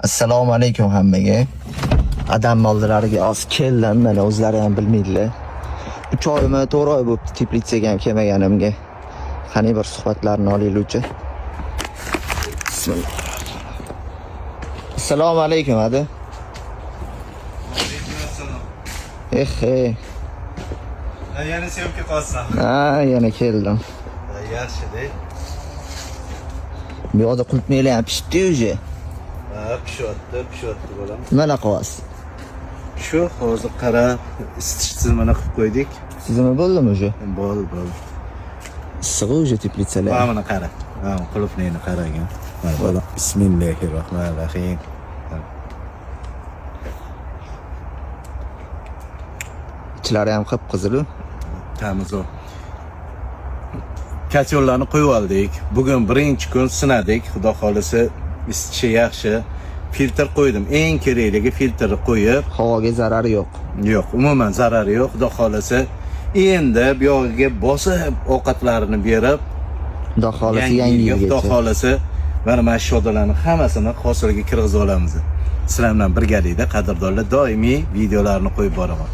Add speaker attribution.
Speaker 1: Assalomu alaykum hammaga. Adam mollariga oz keldim, mana o'zlari ham bilmaydilar. 3 oymi, 4 oy bo'libdi Teplitsaga ham kelmaganimga. Qani bir suhbatlarni olaylik-chi. Bismillah. Assalomu alaykum adi.
Speaker 2: Yana sevgi qolsam.
Speaker 1: Ha, yana keldim.
Speaker 2: Yaxshi-da.
Speaker 1: Bu yoqda qulpmaylar ham pishdi uje.
Speaker 2: Ha, pishyapti bolam.
Speaker 1: Mana qilyapsiz.
Speaker 2: Shu hozir qarab, isitish tizimini qilib qo'ydik.
Speaker 1: Sizmi bo'ldimi uje?
Speaker 2: Bo'l.
Speaker 1: Issiq uje Teplitsalar.
Speaker 2: Mana qara. Mana qulupniyni qaragan. Mana bolam. Bismillahirrohmanirrohim.
Speaker 1: Ichlari ham qip-qizil.
Speaker 2: Tamiz o. Katyollarni qo'yib oldik. Bugun birinchi kun sinadik. Xudo xolisi isitishi yaxshi. Filtr qo'ydim. Eng kerakligi filtrni qo'yib,
Speaker 1: Havoga zarari yo'q.
Speaker 2: yo'q, umuman zarari yo'q. Xudo xolisi endi bu yog'iga bosib ovqatlarini berib,
Speaker 1: Xudo xolisi yangi
Speaker 2: Xudo
Speaker 1: yilgacha.
Speaker 2: xolisi mana shodalarni hammasini hosiliga kirgizib olamiz. Sizlar bilan birgalikda qadrdonlar doimiy videolarni qo'yib boraman.